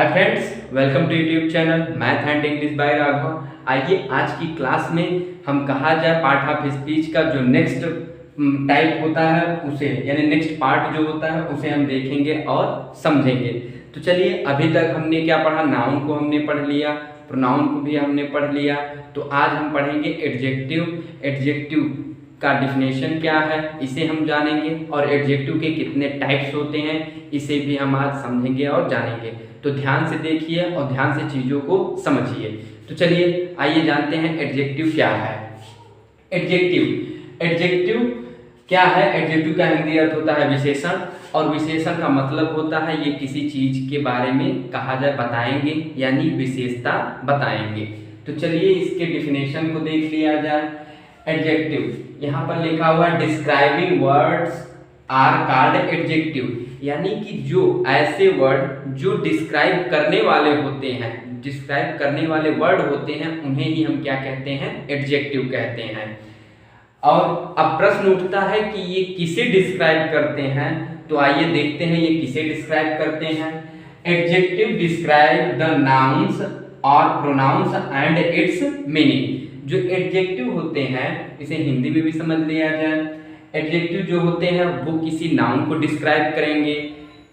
Hi friends, welcome to YouTube channel math and English by Raghav. आइए आज की class में हम कहा जाए पार्ट ऑफ स्पीच का जो नेक्स्ट टाइप होता है उसे यानी नेक्स्ट पार्ट जो होता है उसे हम देखेंगे और समझेंगे। तो चलिए, अभी तक हमने क्या पढ़ा, नाउन को हमने पढ़ लिया, प्रोनाउन को भी हमने पढ़ लिया। तो आज हम पढ़ेंगे एडजेक्टिव। एडजेक्टिव का डिफिनेशन क्या है इसे हम जानेंगे और एडजेक्टिव के कितने टाइप्स होते हैं इसे भी हम आज समझेंगे और जानेंगे। तो ध्यान से देखिए और ध्यान से चीज़ों को समझिए। तो चलिए आइए जानते हैं एडजेक्टिव क्या है। एडजेक्टिव एडजेक्टिव क्या है? एडजेक्टिव का हिंदी अर्थ होता है विशेषण, और विशेषण का मतलब होता है ये किसी चीज के बारे में कहा जाए, बताएंगे यानी विशेषता बताएंगे। तो चलिए इसके डिफिनेशन को देख लिया जाए। एडजेक्टिव यहाँ पर लिखा हुआ है describing words are called adjective, यानी कि जो ऐसे वर्ड जो डिस्क्राइब करने वाले होते हैं, डिस्क्राइब करने वाले वर्ड होते हैं उन्हें ही हम क्या कहते हैं? एडजेक्टिव कहते हैं। और अब प्रश्न उठता है कि ये किसे डिस्क्राइब करते हैं, तो आइए देखते हैं ये किसे डिस्क्राइब करते हैं। एडजेक्टिव डिस्क्राइब द नाउन्स और प्रोनाउंस एंड इट्स मीनिंग। जो एडजेक्टिव होते हैं इसे हिंदी में भी समझ लिया जाए। एडजेक्टिव जो होते हैं वो किसी नाउन को डिस्क्राइब करेंगे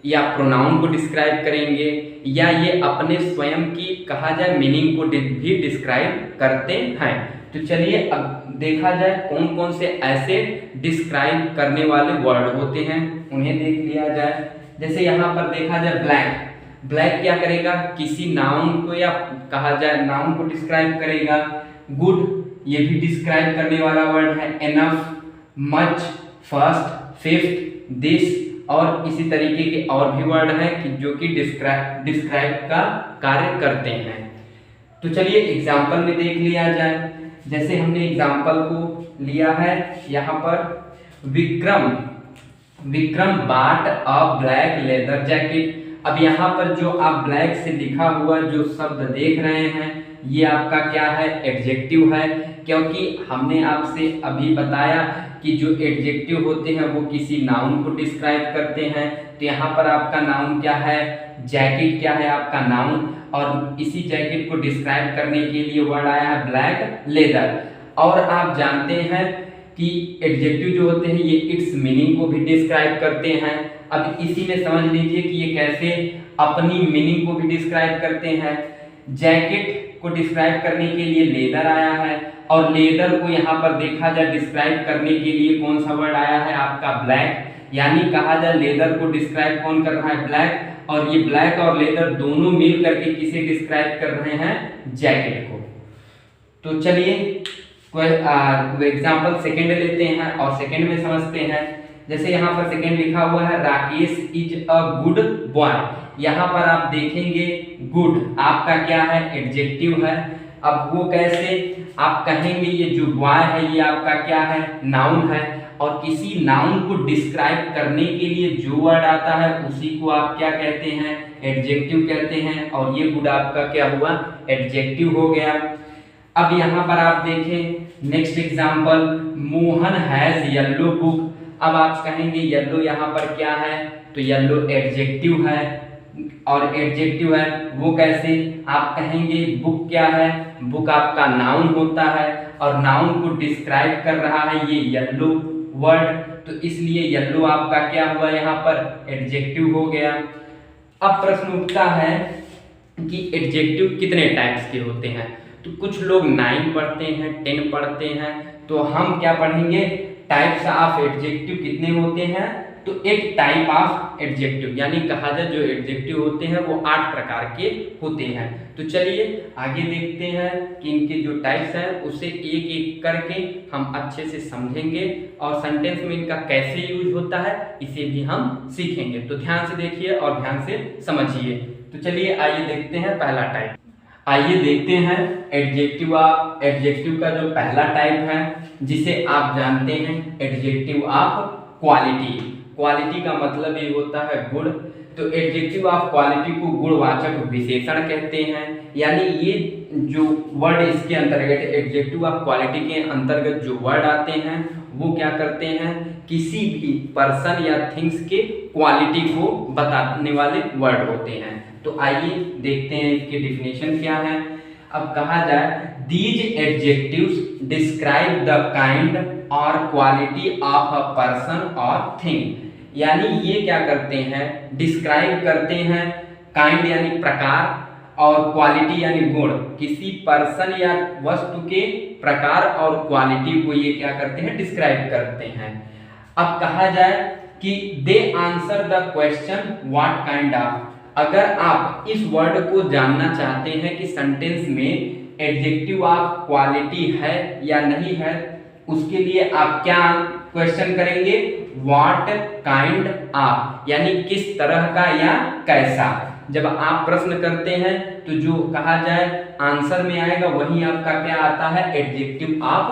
या प्रोनाउन को डिस्क्राइब करेंगे, या ये अपने स्वयं की कहा जाए मीनिंग को भी डिस्क्राइब करते हैं। तो चलिए अब देखा जाए कौन कौन से ऐसे डिस्क्राइब करने वाले वर्ड होते हैं उन्हें देख लिया जाए। जैसे यहाँ पर देखा जाए ब्लैक। ब्लैक क्या करेगा? किसी नाउन को या कहा जाए नाउन को डिस्क्राइब करेगा। गुड ये भी डिस्क्राइब करने वाला वर्ड है। Enough, much, first, fifth, this और इसी तरीके के और भी वर्ड हैं कि जो कि डिस्क्राइब का कार्य करते हैं। तो चलिए एग्जाम्पल में देख लिया जाए। जैसे हमने एग्जाम्पल को लिया है यहाँ पर, विक्रम बाट अ ब्लैक लेदर जैकेट। अब यहाँ पर जो आप ब्लैक से लिखा हुआ जो शब्द देख रहे हैं ये आपका क्या है? एडजेक्टिव है, क्योंकि हमने आपसे अभी बताया कि जो एडजेक्टिव होते हैं वो किसी नाउन को डिस्क्राइब करते हैं। तो यहाँ पर आपका नाउन क्या है? जैकेट क्या है आपका नाउन, और इसी जैकेट को डिस्क्राइब करने के लिए वर्ड आया है ब्लैक लेदर। और आप जानते हैं कि एडजेक्टिव जो होते हैं ये इट्स मीनिंग को भी डिस्क्राइब करते हैं। अब इसी में समझ लीजिए कि ये कैसे अपनी मीनिंग को भी डिस्क्राइब करते हैं। जैकेट को डिस्क्राइब करने के लिए लेदर आया है, और लेदर को यहाँ पर देखा जाए डिस्क्राइब करने के लिए कौन सा वर्ड आया है आपका? ब्लैक। यानी कहा जाए लेदर को डिस्क्राइब कौन कर रहा है? ब्लैक। और ये ब्लैक और लेदर दोनों मिल करके किसे डिस्क्राइब कर रहे हैं? जैकेट को। तो चलिए कोई एग्जाम्पल सेकेंड लेते हैं और सेकेंड में समझते हैं। जैसे यहाँ पर सेकेंड लिखा हुआ है Rakesh is a good boy. यहाँ पर आप देखेंगे गुड आपका क्या है? एडजेक्टिव है। अब वो कैसे? आप कहेंगे ये जो बॉय है ये आपका क्या है? नाउन है, और किसी नाउन को डिस्क्राइब करने के लिए जो वर्ड आता है उसी को आप क्या कहते हैं? एडजेक्टिव कहते हैं। और ये गुड आपका क्या हुआ? एडजेक्टिव हो गया। अब यहाँ पर आप देखें next example, Mohan has yellow book. अब आप कहेंगे येलो यहाँ पर क्या है? तो येलो एडजेक्टिव है, और एडजेक्टिव है वो कैसे? आप कहेंगे बुक क्या है? बुक आपका नाउन होता है, और नाउन को डिस्क्राइब कर रहा है ये येलो वर्ड, तो इसलिए येलो आपका क्या हुआ? यहाँ पर एडजेक्टिव हो गया। अब प्रश्न उठता है कि एडजेक्टिव कितने टाइप्स के होते हैं। तो कुछ लोग 9 पढ़ते हैं, 10 पढ़ते हैं, तो हम क्या पढ़ेंगे? टाइप्स ऑफ एडजेक्टिव कितने होते हैं? तो एक टाइप ऑफ एडजेक्टिव, यानी कहा जाए जो एडजेक्टिव होते हैं वो 8 प्रकार के होते हैं। तो चलिए आगे देखते हैं कि इनके जो टाइप्स हैं उसे एक एक करके हम अच्छे से समझेंगे, और सेंटेंस में इनका कैसे यूज होता है इसे भी हम सीखेंगे। तो ध्यान से देखिए और ध्यान से समझिए। तो चलिए आइए देखते हैं पहला टाइप। आइए देखते हैं एडजेक्टिव का जो पहला टाइप है जिसे आप जानते हैं एडजेक्टिव ऑफ क्वालिटी। क्वालिटी का मतलब ये होता है गुण। तो एडजेक्टिव ऑफ क्वालिटी को गुणवाचक विशेषण कहते हैं, यानी ये जो वर्ड इसके अंतर्गत एडजेक्टिव ऑफ क्वालिटी के अंतर्गत जो वर्ड आते हैं वो क्या करते हैं? किसी भी पर्सन या थिंग्स के क्वालिटी को बताने वाले वर्ड होते हैं। तो आइए देखते हैं इसकी डिफिनेशन क्या है। अब कहा जाए these adjectives describe the kind और क्वालिटी ऑफ अ पर्सन और थिंग, यानी ये क्या करते हैं, डिस्क्राइब करते हैं काइंड यानी प्रकार और क्वालिटी यानी गुण, किसी पर्सन या वस्तु के प्रकार और क्वालिटी को ये क्या करते हैं, डिस्क्राइब करते हैं। अब कहा जाए कि they answer the question what kind of, अगर आप इस वर्ड को जानना चाहते हैं कि सेंटेंस में एडजेक्टिव ऑफ क्वालिटी है या नहीं है, उसके लिए आप क्या क्वेश्चन करेंगे, व्हाट काइंड ऑफ, यानी किस तरह का या कैसा। जब आप प्रश्न करते हैं तो जो कहा जाए आंसर में आएगा वही आपका क्या आता है, एडजेक्टिव ऑफ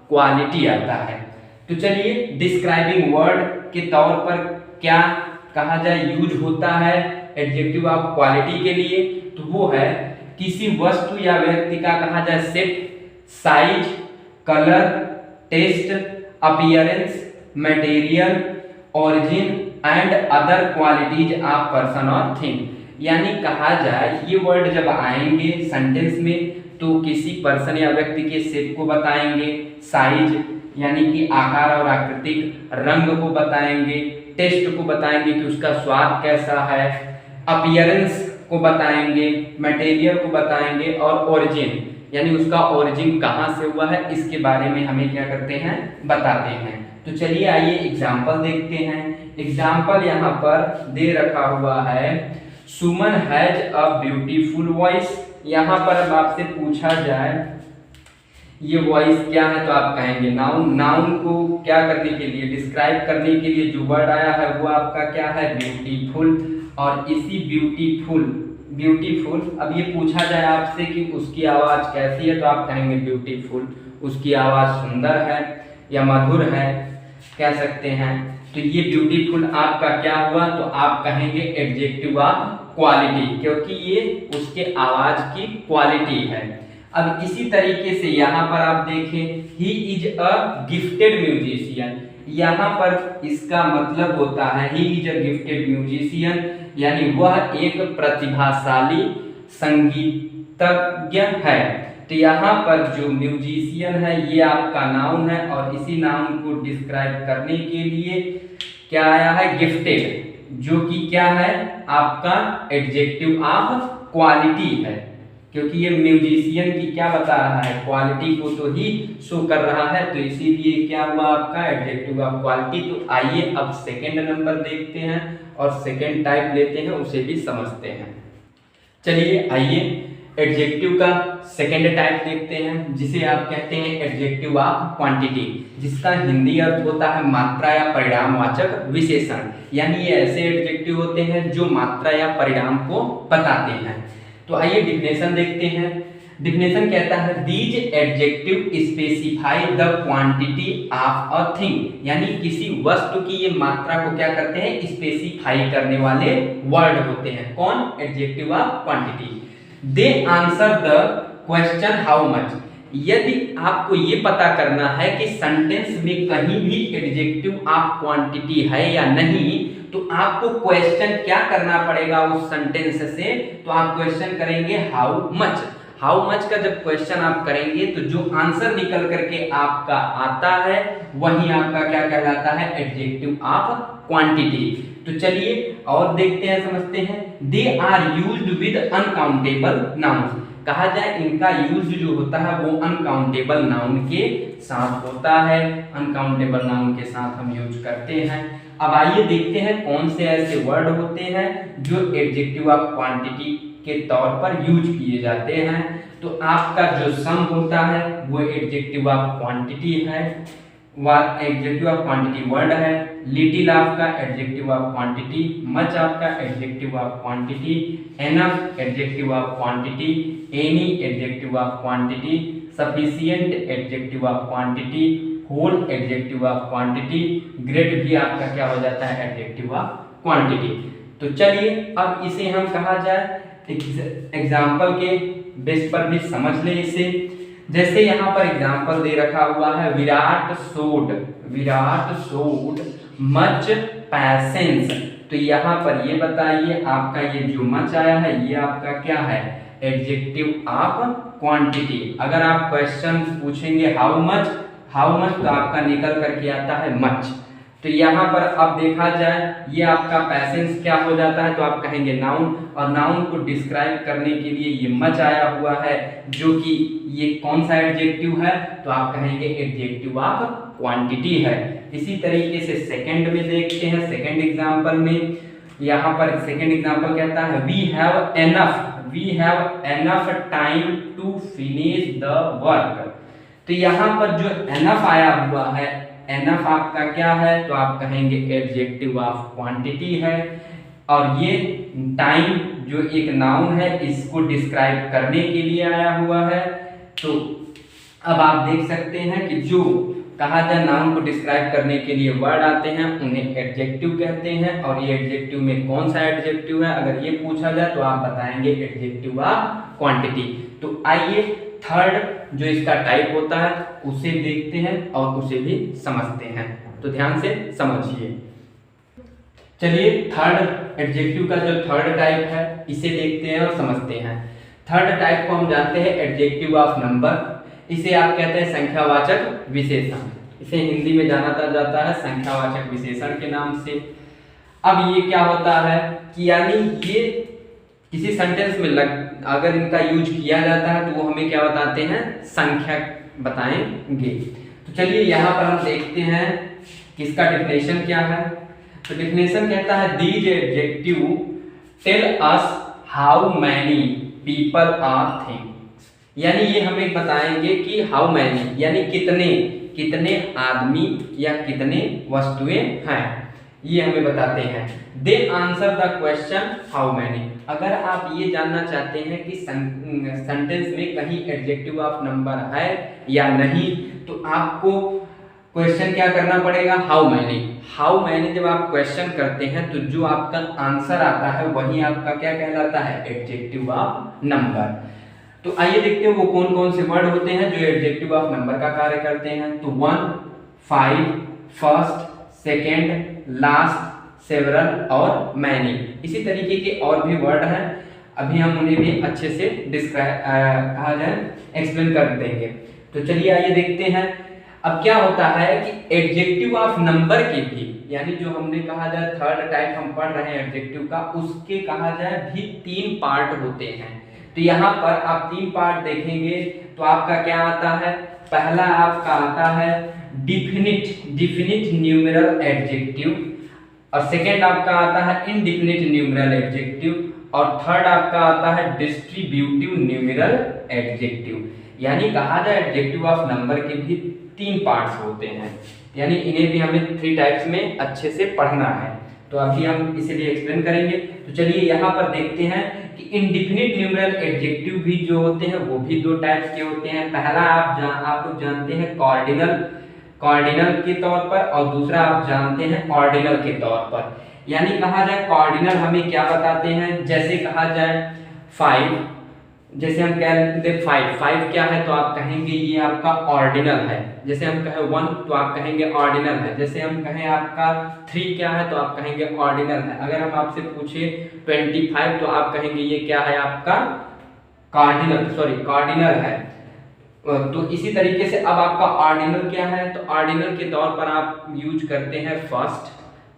क्वालिटी आता है। तो चलिए डिस्क्राइबिंग वर्ड के तौर पर क्या कहा जाए यूज होता है एडजेक्टिव ऑफ क्वालिटी के लिए, तो वो है किसी वस्तु या व्यक्ति का कहा जाए shape, size, colour, taste, appearance, material, origin and other qualities of person और थिंग, यानी कहा जाए ये वर्ड जब आएंगे सेंटेंस में तो किसी पर्सन या व्यक्ति के शेप को बताएंगे, साइज यानी कि आकार और आकृतिक, रंग को बताएंगे, टेस्ट को बताएंगे कि उसका स्वाद कैसा है, अपीयरेंस को बताएंगे, मटेरियल को बताएंगे और ओरिजिन यानी उसका ओरिजिन कहाँ से हुआ है इसके बारे में हमें क्या करते हैं, बताते हैं। तो चलिए आइए एग्जाम्पल देखते हैं। एग्जाम्पल यहाँ पर दे रखा हुआ है, सुमन हैज अ ब्यूटीफुल वॉइस। यहाँ पर अब आपसे पूछा जाए ये वॉइस क्या है तो आप कहेंगे नाउन। नाउन को क्या करने के लिए, डिस्क्राइब करने के लिए जो वर्ड आया है वो आपका क्या है, ब्यूटीफुल। और इसी ब्यूटीफुल अब ये पूछा जाए आपसे कि उसकी आवाज़ कैसी है तो आप कहेंगे ब्यूटीफुल, उसकी आवाज़ सुंदर है या मधुर है कह सकते हैं। तो ये ब्यूटीफुल आपका क्या हुआ, तो आप कहेंगे एडजेक्टिव ऑफ क्वालिटी, क्योंकि ये उसके आवाज़ की क्वालिटी है। अब इसी तरीके से यहाँ पर आप देखें, he is a gifted musician, यहाँ पर इसका मतलब होता है he is a gifted musician, यानी वह एक प्रतिभाशाली संगीतज्ञ है। तो यहाँ पर जो म्यूजिशियन है ये आपका नाउन है और इसी नाउन को डिस्क्राइब करने के लिए क्या आया है, गिफ्टेड, जो कि क्या है आपका एडजेक्टिव ऑफ क्वालिटी है, क्योंकि ये म्यूजिशियन की क्या बता रहा है, क्वालिटी को तो ही शो कर रहा है, तो इसीलिए क्या हुआ आपका एडजेक्टिव ऑफ क्वालिटी। तो आइए अब सेकंड नंबर देखते हैं और सेकंड टाइप लेते हैं, उसे भी समझते हैं। चलिए आइए एडजेक्टिव का सेकंड टाइप देखते हैं, जिसे आप कहते हैं एडजेक्टिव ऑफ क्वांटिटी, जिसका हिंदी अर्थ होता है मात्रा या परिणामवाचक विशेषण, यानी ये ऐसे एडजेक्टिव होते हैं जो मात्रा या परिणाम को बताते हैं। तो आइए डिफिनेशन देखते हैं। डिफिनेशन कहता है these adjective specify the quantity of a thing, यानी किसी वस्तु की ये मात्रा को क्या करते हैं, स्पेसिफाई करने वाले वर्ड होते हैं। कौन, adjective of quantity. They answer the question how much, यदि आपको ये पता करना है कि सेंटेंस में कहीं भी एडजेक्टिव ऑफ क्वांटिटी है या नहीं, तो आपको क्वेश्चन क्या करना पड़ेगा उस सेंटेंस से, तो आप क्वेश्चन करेंगे हाउ मच। हाउ मच का जब क्वेश्चन आप करेंगे तो जो आंसर निकल करके आपका आता है वही आपका क्या कहलाता है, एडजेक्टिव ऑफ क्वांटिटी। तो चलिए और देखते हैं, समझते हैं। They are used with uncountable nouns, कहा जाए इनका यूज जो होता है वो अनकाउंटेबल नाउन के साथ होता है, अनकाउंटेबल नाउन के साथ हम यूज करते हैं। अब आइए देखते हैं कौन से ऐसे वर्ड होते हैं जो एडजेक्टिव ऑफ क्वांटिटी के तौर पर यूज किए जाते हैं। तो आपका जो सम होता है वो एडजेक्टिव ऑफ क्वांटिटी है, एडजेक्टिव ऑफ क्वांटिटी वर्ड है। लिटिल आपका एडजेक्टिव ऑफ क्वांटिटी, मच आपका adjective of quantity, enough adjective of quantity, any adjective of quantity, sufficient adjective of quantity, whole adjective of quantity, great भी आपका क्या हो जाता है, एडजेक्टिव ऑफ क्वांटिटी। तो चलिए अब इसे हम कहा जाए एग्जाम्पल के बेस पर भी समझ ले इसे। जैसे यहाँ पर एग्जाम्पल दे रखा हुआ है, विराट शोड मच पैसेंस तो यहाँ पर ये बताइए आपका ये जो मच आया है ये आपका क्या है, एडजेक्टिव ऑफ क्वांटिटी। अगर आप क्वेश्चन पूछेंगे हाउ मच तो आपका निकल करके आता है मच। तो यहाँ पर अब देखा जाए ये आपका पैसेंस क्या हो जाता है, तो आप कहेंगे नाउन, और नाउन को डिस्क्राइब करने के लिए ये मच आया हुआ है जो कि ये कौन सा एडजेक्टिव है, तो आप कहेंगे एडजेक्टिव ऑफ क्वांटिटी है। इसी तरीके से सेकंड में देखते हैं, सेकंड एग्जांपल में यहाँ पर सेकंड एग्जांपल कहता है we have enough time to finish the work. तो यहाँ पर जो एनफ आया हुआ है, एनफ आपका क्या है, तो आप कहेंगे एडजेक्टिव ऑफ क्वांटिटी है। और ये टाइम जो एक नाउन है इसको डिस्क्राइब करने के लिए आया हुआ है। तो अब आप देख सकते हैं कि जो कहा जाए नाउन को डिस्क्राइब करने के लिए वर्ड आते हैं उन्हें एडजेक्टिव कहते हैं। और ये एडजेक्टिव में कौन सा एडजेक्टिव है अगर ये पूछा जाए तो आप बताएंगे एडजेक्टिव ऑफ क्वांटिटी। तो आइए थर्ड जो इसका टाइप होता है उसे देखते हैं और उसे भी समझते हैं, तो ध्यान से समझिए। चलिए थर्ड एडजेक्टिव का जो थर्ड टाइप है इसे देखते हैं और समझते हैं। थर्ड टाइप को हम जानते हैं एडजेक्टिव ऑफ नंबर। इसे आप कहते हैं संख्यावाचक विशेषण, इसे हिंदी में जाना जाता है संख्यावाचक विशेषण के नाम से। अब ये क्या होता है कि यानी ये किसी सेंटेंस में अगर इनका यूज किया जाता है तो वो हमें क्या बताते हैं, संख्या बताएंगे। तो चलिए यहाँ पर हम देखते हैं कि इसका डेफिनेशन क्या है। तो डेफिनेशन कहता है these adjective tell us how many people are things, यानी ये हमें बताएंगे कि हाउ मैनी यानी कितने आदमी या कितने वस्तुएं हैं, ये हमें बताते हैं। They answer the question how many. अगर आप ये जानना चाहते हैं कि सेंटेंस में कहीं एडजेक्टिव ऑफ नंबर है या नहीं तो आपको क्वेश्चन क्या करना पड़ेगा, हाउ मैनी जब आप क्वेश्चन करते हैं तो जो आपका आंसर आता है वही आपका क्या कहलाता है, एडजेक्टिव ऑफ नंबर। तो आइए देखते हैं वो कौन कौन से वर्ड होते हैं जो एडजेक्टिव ऑफ नंबर का कार्य करते हैं। तो 1, 5, फर्स्ट, सेकेंड, लास्ट, सेवरल और मैनी। इसी तरीके के और भी वर्ड हैं, अभी हम उन्हें भी अच्छे से डिस्क्राइब कहा जाए एक्सप्लेन कर देंगे। तो चलिए आइए देखते हैं। अब क्या होता है कि एडजेक्टिव ऑफ नंबर के भी यानी जो हमने कहा जाए थर्ड टाइप हम पढ़ रहे हैं एडजेक्टिव का, उसके कहा जाए भी 3 पार्ट होते हैं। तो यहाँ पर आप 3 पार्ट देखेंगे तो आपका क्या आता है, पहला आपका आता है डिफिनिट न्यूमेरल एडजेक्टिव, और सेकेंड आपका आता है इनडिफिनिट न्यूमेरल एडजेक्टिव, और थर्ड आपका आता है डिस्ट्रीब्यूटिव न्यूमेरल एडजेक्टिव। यानी कहा जाए एडजेक्टिव ऑफ नंबर के भी 3 पार्ट्स होते हैं, यानी इन्हें भी हमें 3 टाइप्स में अच्छे से पढ़ना है। तो अभी हम इसे भी एक्सप्लेन करेंगे। तो चलिए यहाँ पर देखते हैं कि इनडिफिनिट न्यूमेरल एडजेक्टिव भी जो होते हैं वो भी 2 टाइप्स के होते हैं। पहला आप लोग जानते हैं कॉर्डिनल के तौर पर, और दूसरा आप जानते हैं ऑर्डिनल के तौर पर। यानी कहा जाए कॉर्डिनल हमें क्या बताते हैं, जैसे कहा जाए 5, जैसे हम कहते हैं 5 क्या है तो आप कहेंगे ये आपका ऑर्डिनल है। जैसे हम कहें 1 तो आप कहेंगे ऑर्डिनल है। जैसे हम कहें आपका 3 क्या है तो आप कहेंगे ऑर्डिनल है। अगर हम आपसे पूछे 25 तो आप कहेंगे ये क्या है, आपका कार्डिनल है। तो इसी तरीके से अब आपका ऑर्डिनल क्या है, तो ऑर्डिनल के तौर पर आप यूज करते हैं 1st,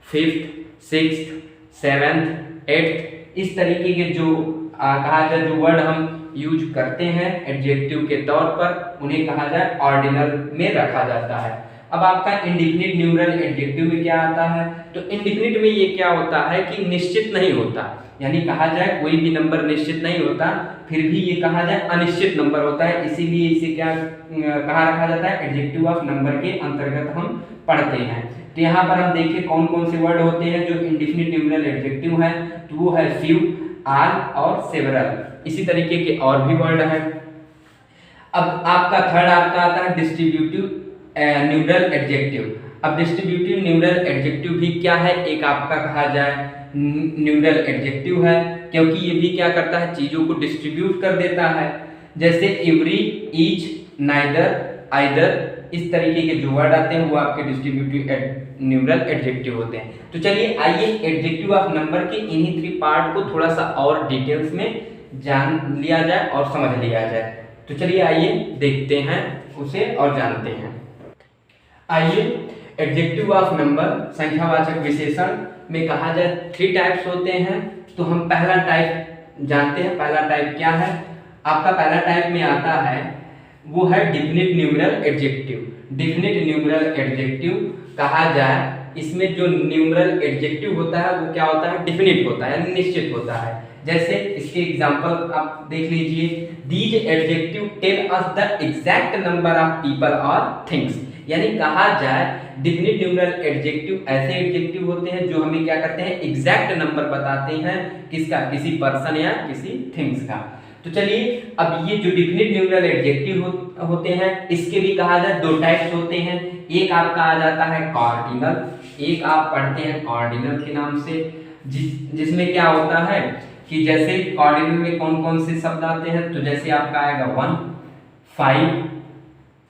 5th, 6th, 7th, 8th। इस तरीके के जो कहा जाए जो वर्ड हम यूज करते हैं एडजेक्टिव के तौर पर उन्हें कहा जाए ऑर्डिनल में रखा जाता है। अब आपका इंडिफिनिट न्यूमेरल एडजेक्टिव में क्या आता है, तो इंडिफिनिट में ये क्या होता है कि निश्चित नहीं होता, यानी कहा जाए कोई भी नंबर निश्चित नहीं होता, फिर भी ये कहा जाए अनिश्चित नंबर होता है, इसीलिए इसे क्या कहा रखा जाता है, एडजेक्टिव ऑफ नंबर के अंतर्गत हम पढ़ते हैं। तो यहाँ पर हम देखें कौन कौन से वर्ड होते हैं जो इंडिफिनिट न्यूमेरल एडजेक्टिव है, तो वो है फ्यू, आल और सेवरल। इसी तरीके के और भी वर्ड हैं। अब आपका थर्ड आपका आता है डिस्ट्रीब्यूटिव न्यूमेरल एडजेक्टिव। अब डिस्ट्रीब्यूटिव न्यूमेरल एडजेक्टिव भी क्या है, एक आपका कहा जाए न्यूमेरल एडजेक्टिव है, क्योंकि ये भी क्या करता है, चीजों को डिस्ट्रीब्यूट कर देता है। जैसे एवरी, ईच, नाइदर, आइदर, इस तरीके के जो वर्ड आते हैं वो आपके डिस्ट्रीब्यूटिव न्यूमरल एडजेक्टिव होते हैं। तो चलिए आइए एडजेक्टिव ऑफ नंबर के इन्हीं 3 पार्ट को थोड़ा सा और डिटेल्स में जान लिया जाए और समझ लिया जाए। तो चलिए आइए देखते हैं उसे और जानते हैं। आइए एडजेक्टिव ऑफ नंबर संख्यावाचक विशेषण में कहा जाए 3 टाइप्स होते हैं। तो हम पहला टाइप जानते हैं। पहला टाइप क्या है? आपका पहला टाइप में आता है वो है definite numeral adjective. Definite numeral adjective कहा जाए, इसमें जो न्यूमरल एडजेक्टिव होता है वो क्या होता है? डिफिनिट होता है, निश्चित होता है। जैसे इसके एग्जांपल आप देख लीजिए, these adjective tell us the exact number of people और थिंग्स। यानी कहा जाए डिफिनिट न्यूमरल एडजेक्टिव ऐसे एडजेक्टिव होते हैं जो हमें क्या करते हैं? एग्जैक्ट नंबर बताते हैं। किसका? किसी पर्सन या किसी थिंग्स का। तो चलिए अब ये जो डिफिनिट न्यूमरल एडजेक्टिव होते हैं इसके भी कहा जाए 2 टाइप्स होते हैं। एक आपका आ जाता है कॉर्डिनल, एक आप पढ़ते हैं कॉर्डिनल के नाम से, जिसमें क्या होता है कि जैसे कॉर्डिनल में कौन कौन से शब्द आते हैं, तो जैसे आपका आएगा 1, 5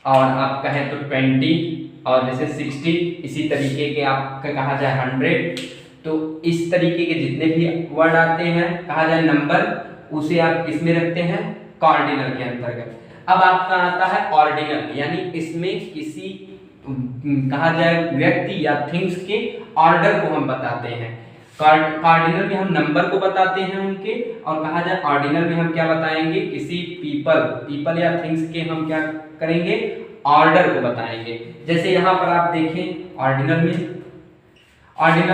और आप कहें तो 20 और जैसे 60, इसी तरीके के आपका कहा जाए 100। तो इस तरीके के जितने भी वर्ड आते हैं कहा जाए नंबर, उसे आप किसमें रखते हैं? कॉर्डिनल के अंतर्गत। अब आपका आता है ऑर्डिनल, यानी इसमें किसी कहा जाए व्यक्ति या थिंग्स के ऑर्डर को हम बताते हैं। कार्डिनल में हम नंबर को बताते हैं उनके, और कहा जाए ऑर्डिनल में हम क्या बताएंगे? किसी पीपल या थिंग्स के हम क्या करेंगे? ऑर्डर को बताएंगे। जैसे यहाँ पर आप देखें ऑर्डिनल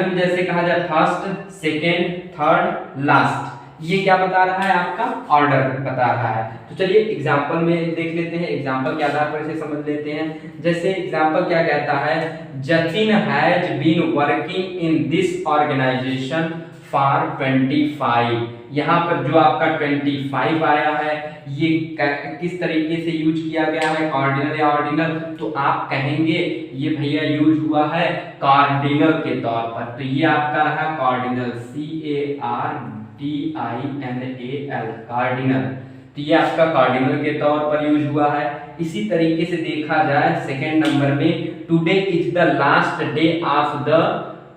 में जैसे कहा जाए फर्स्ट, सेकेंड, थर्ड, लास्ट, ये क्या बता रहा है? आपका ऑर्डर बता रहा है। तो चलिए एग्जांपल में देख लेते हैं, एग्जांपल के आधार पर इसे समझ लेते हैं। जैसे एग्जांपल क्या कहता है? Jatin has been working in this organisation for 25। यहाँ पर जो आपका 25 आया है ये किस तरीके से यूज किया गया है? ऑर्डिनल या ऑर्डिनल? तो आप कहेंगे ये भैया यूज हुआ है कार्डिनल के तौर पर। तो ये आपका रहा कार्डिनल, CARDINAL, कार्डिनल। तो ये आपका कार्डिनल के तौर पर यूज हुआ है। इसी तरीके से देखा जाए सेकेंड नंबर में, today is the last day of the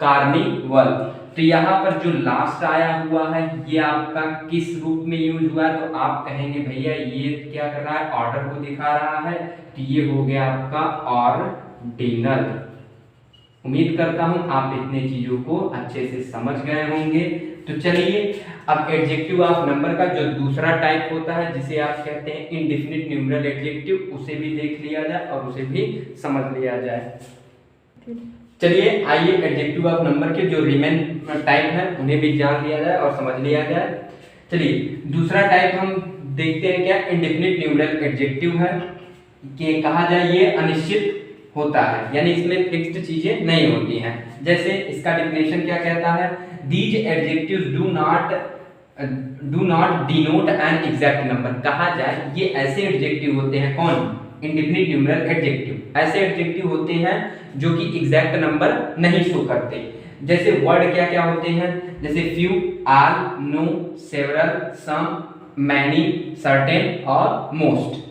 carnival. तो यहाँ पर जो लास्ट आया हुआ है ये आपका किस रूप में यूज हुआ है? तो आप कहेंगे भैया ये क्या कर रहा है? ऑर्डर को दिखा रहा है। तो ये हो गया आपका ऑर्डिनल। उम्मीद करता हूं आप इतने चीजों को अच्छे से समझ गए होंगे। तो चलिए अब एडजेक्टिव ऑफ नंबर का जो दूसरा टाइप होता है जिसे आप कहते हैं इंडेफिनिट न्यूमरल एडजेक्टिव, उसे भी देख लिया जाए और उसे भी समझ लिया जाए। चलिए आइए एडजेक्टिव ऑफ नंबर के जो रिमेन टाइप है उन्हें भी जान लिया जाए और समझ लिया जाए। चलिए दूसरा टाइप हम देखते हैं क्या इंडेफिनिट न्यूमरल एडजेक्टिव है कि कहा जाए ये अनिश्चित होता है, यानी इसमें फिक्स्ड चीजें नहीं होती हैं। जैसे इसका डेफिनेशन क्या कहता है? These adjectives do not denote an exact number. कहा जाए ये ऐसे एडजेक्टिव होते हैं, कौन? Indefinite numeral adjective. ऐसे एडजेक्टिव होते हैं जो कि एग्जैक्ट नंबर नहीं शो करते। जैसे वर्ड क्या क्या होते हैं? जैसे फ्यू, ऑल, नो, सेवरल, सम, मैनी, सर्टेन और मोस्ट।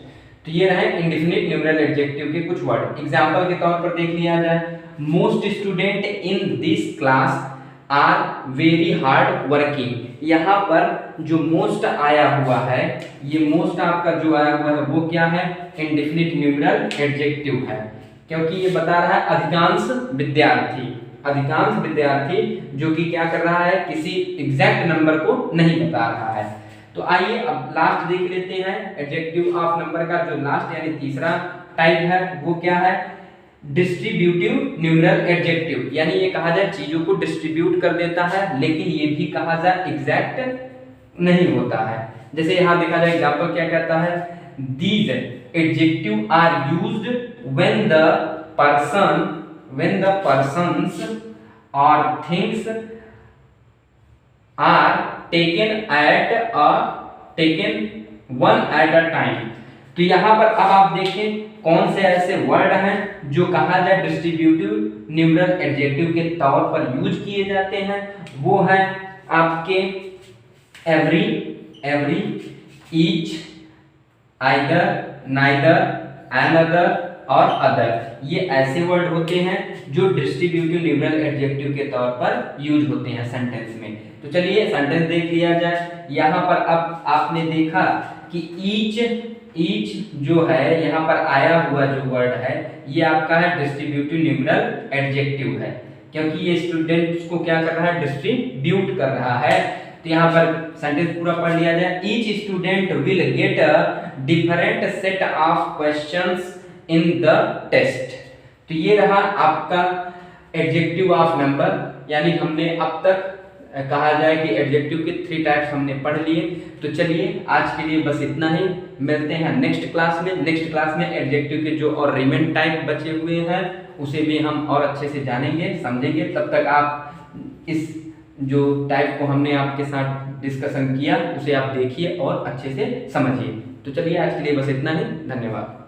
तो ये रहे इंडेफिनिट न्यूमरल एडजेक्टिव के कुछ वर्ड। एग्जांपल के तौर पर देख लिया जाए, most student in this class are very hard working. यहाँ पर जो मोस्ट आया हुआ है, ये मोस्ट आपका जो आया हुआ है वो क्या है? इंडेफिनिट न्यूमरल एडजेक्टिव है, क्योंकि ये बता रहा है अधिकांश विद्यार्थी जो कि क्या कर रहा है? किसी एग्जैक्ट नंबर को नहीं बता रहा है। तो आइए अब लास्ट देख लेते हैं एडजेक्टिव ऑफ नंबर का जो लास्ट यानी तीसरा टाइप है वो क्या है? Distributive numeral adjective. यानी ये कहा जाए चीजों को डिस्ट्रीब्यूट कर देता है, लेकिन ये भी कहा जाए एग्जैक्ट नहीं होता है। जैसे यहाँ देखा जाए एग्जांपल क्या कहता है? These adjective are used when the persons or things are taken one at a time। तो यहाँ पर अब आप देखें कौन से ऐसे वर्ड हैं जो कहा जाए डिस्ट्रीब्यूटिव न्यूमरल एडजेक्टिव के तौर पर यूज किए जाते हैं। वो है आपके every, each, either, neither, another, और अदर, ये ऐसे वर्ड होते हैं जो डिस्ट्रीब्यूटिव लिबरल एडजेक्टिव के तौर पर यूज होते हैं सेंटेंस में। तो चलिए सेंटेंस देख लिया जाए। यहाँ पर अब आपने देखा कि ईच जो है यहाँ पर आया हुआ जो वर्ड है ये आपका है डिस्ट्रीब्यूटिव लिबरल एडजेक्टिव है, क्योंकि ये स्टूडेंट्स को क्या कर रहा है, डिस्ट्रीब्यूट कर रहा है। तो यहाँ पर सेंटेंस पूरा पढ़ लिया जाए। Each student will get a different set of questions in the test. तो ये रहा आपका एडजेक्टिव ऑफ नंबर, यानी हमने अब तक कहा जाए कि एडजेक्टिव के 3 टाइप्स हमने पढ़ लिए। तो चलिए आज के लिए बस इतना ही, मिलते हैं नेक्स्ट क्लास में। नेक्स्ट क्लास में एडजेक्टिव के जो और रिमेन टाइप बचे हुए हैं उसे भी हम और अच्छे से जानेंगे, समझेंगे। तब तक आप इस जो टाइप को हमने आपके साथ डिस्कशन किया उसे आप देखिए और अच्छे से समझिए। तो चलिए आज के लिए बस इतना ही, धन्यवाद।